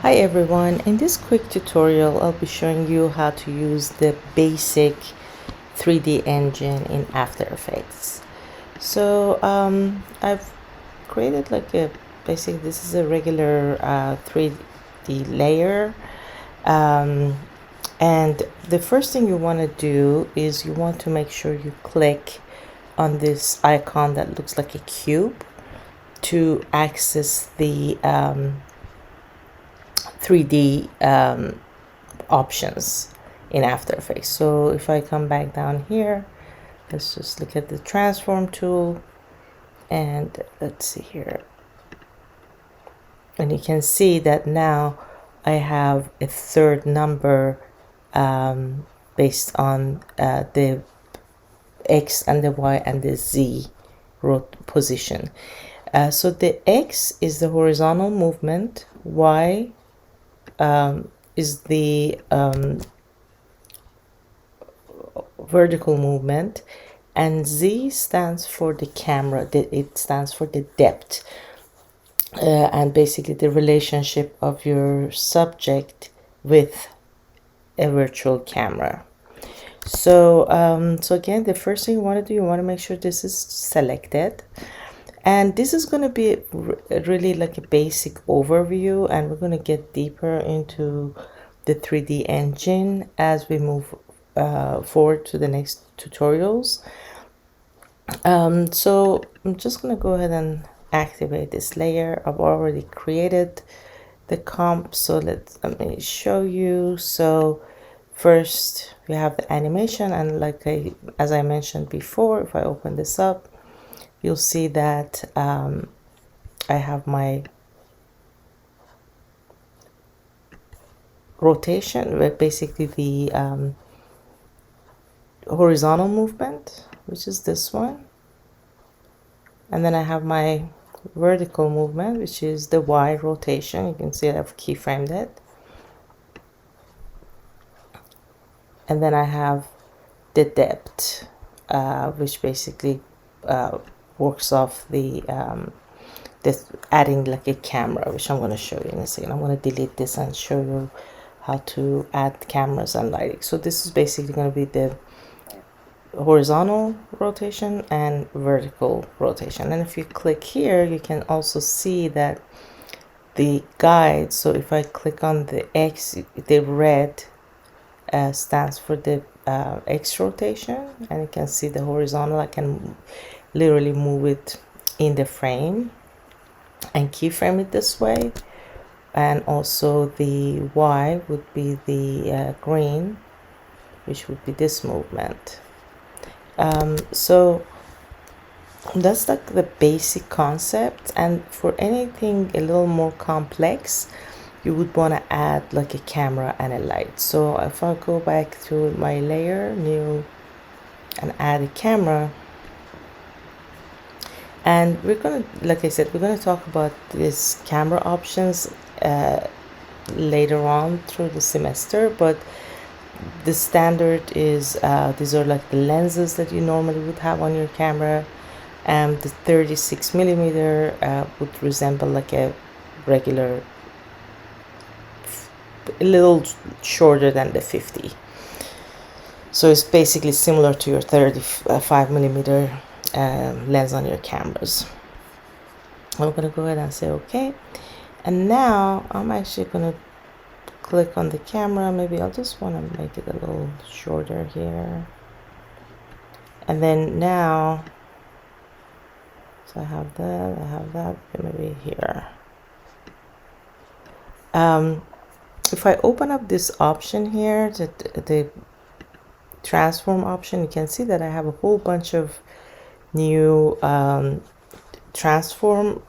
Hi everyone, in this quick tutorial I'll be showing you how to use the basic 3D engine in After Effects. So I've created like a basic, this is a regular 3D layer, and the first thing you want to do is you want to make sure you click on this icon that looks like a cube to access the 3D options in After Effects. So if I come back down here, let's just look at the transform tool, and let's see here, and you can see that now I have a third number based on the X and the Y and the Z position. So the X is the horizontal movement, Y is the vertical movement, and Z stands for the camera. It stands for the depth, and basically the relationship of your subject with a virtual camera. So so again, the first thing you want to do, you want to make sure this is selected, and this is going to be really like a basic overview, and we're going to get deeper into the 3D engine as we move forward to the next tutorials. So I'm just going to go ahead and activate this layer. I've already created the comp, so let me show you. So first we have the animation, and as I mentioned before, if I open this up, you'll see that I have my rotation, basically the horizontal movement, which is this one, and then I have my vertical movement, which is the Y rotation. You can see I've keyframed it, and then I have the depth, which basically works off the this adding like a camera, which I'm going to show you in a second. I'm going to delete this and show you how to add cameras and lighting. So this is basically going to be the horizontal rotation and vertical rotation. And if you click here, you can also see that the guide, so if I click on the X, the red stands for the X rotation, and you can see the horizontal. I can literally move it in the frame and keyframe it this way, and also the Y would be the green, which would be this movement. So that's like the basic concept, and for anything a little more complex, you would want to add like a camera and a light. So if I go back to my layer, new, and add a camera, and we're gonna, like I said, we're gonna talk about this camera options later on through the semester, but the standard is these are like the lenses that you normally would have on your camera, and the 36 millimeter would resemble like a regular, a little shorter than the 50. So it's basically similar to your 35 millimeter lens on your cameras. I'm gonna go ahead and say okay, and now I'm actually gonna click on the camera. Maybe I'll just want to make it a little shorter here, and then now, so I have that, maybe here. If I open up this option here, the transform option, you can see that I have a whole bunch of new transform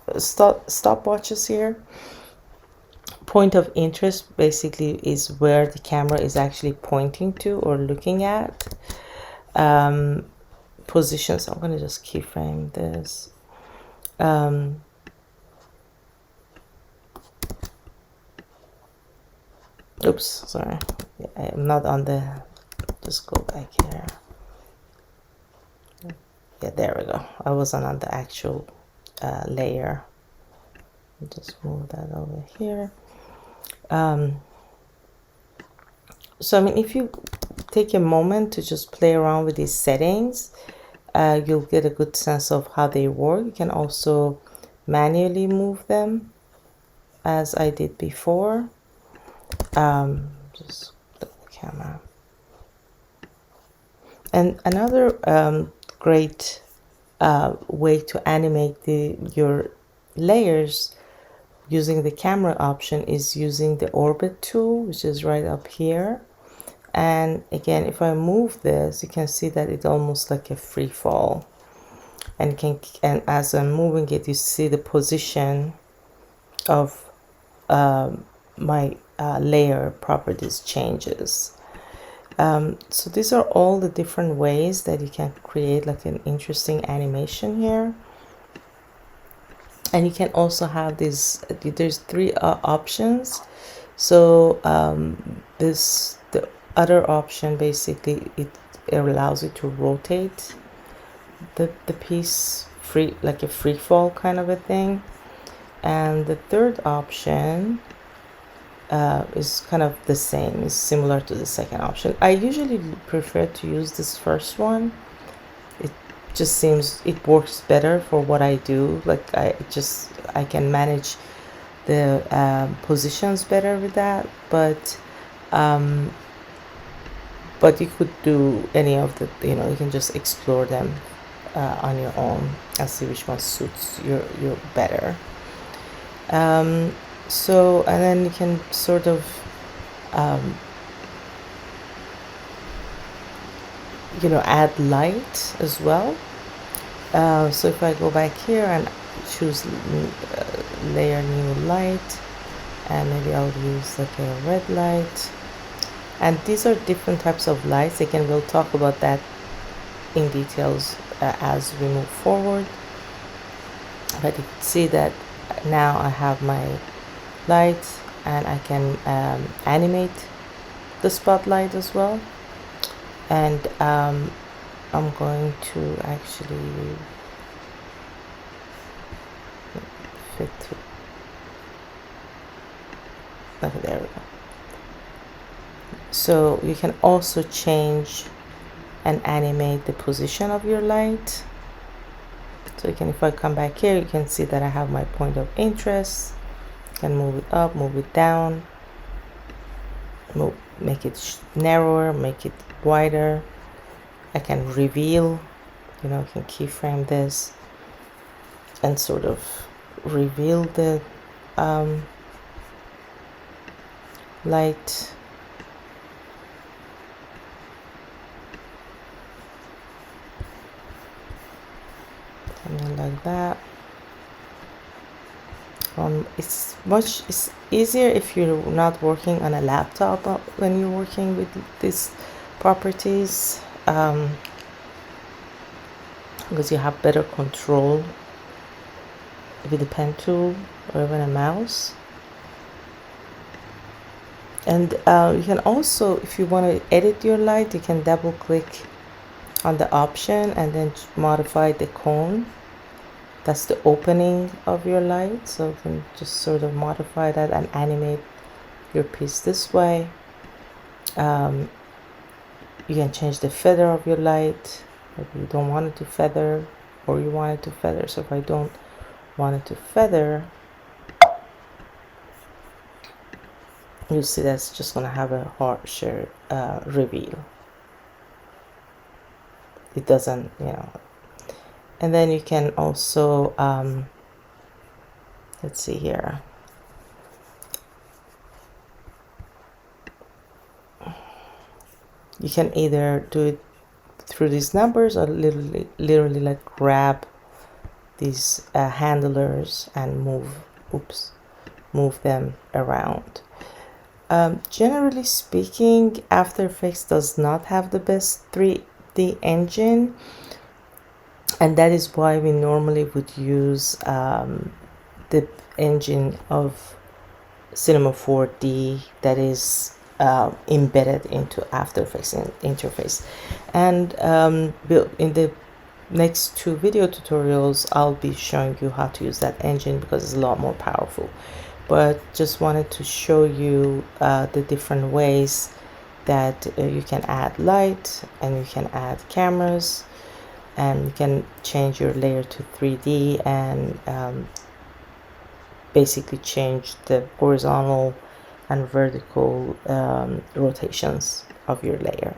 stopwatches here. Point of interest basically is where the camera is actually pointing to or looking at. Positions, I'm going to just keyframe this. Oops, sorry, I'm not on the, just go back here. Yeah, there we go. I wasn't on the actual layer. Just move that over here. So I mean, if you take a moment to just play around with these settings, you'll get a good sense of how they work. You can also manually move them as I did before. Just flip the camera. And another great way to animate your layers using the camera option is using the orbit tool, which is right up here. And again, if I move this, you can see that it's almost like a free fall. And as I'm moving it, you see the position of my layer properties changes. So these are all the different ways that you can create like an interesting animation here. And you can also have these, there's three options. So the other option, basically it allows you to rotate the piece free, like a free fall kind of a thing. And the third option is kind of the same, is similar to the second option. I usually prefer to use this first one. It just seems it works better for what I do. Like I can manage the positions better with that, but you could do any of the, you know, you can just explore them on your own and see which one suits you better. So, and then you can sort of you know, add light as well. So if I go back here and choose layer new light, and maybe I'll use like a red light. And these are different types of lights. Again, we'll talk about that in details as we move forward. But you can see that now I have my light, and I can animate the spotlight as well. And I'm going to actually fit to, okay, there we go. So you can also change and animate the position of your light. So you can, if I come back here, you can see that I have my point of interest. I can move it up, move it down, make it narrower, make it wider. I can reveal, you know, I can keyframe this and sort of reveal the light. Something like that. It's easier if you're not working on a laptop when you're working with these properties, because you have better control with the pen tool or even a mouse. And you can also, if you want to edit your light, you can double click on the option and then modify the cone. That's the opening of your light, so you can just sort of modify that and animate your piece this way. You can change the feather of your light if you don't want it to feather, or you want it to feather. So if I don't want it to feather, you'll see that's just going to have a harsher reveal. It doesn't, you know. And then you can also let's see here, you can either do it through these numbers or literally like grab these handlers and move them around. Generally speaking, After Effects does not have the best 3D engine, and that is why we normally would use the engine of Cinema 4D that is embedded into After Effects interface. And in the next two video tutorials, I'll be showing you how to use that engine because it's a lot more powerful. But just wanted to show you the different ways that you can add light, and you can add cameras, and you can change your layer to 3D, and basically change the horizontal and vertical rotations of your layer.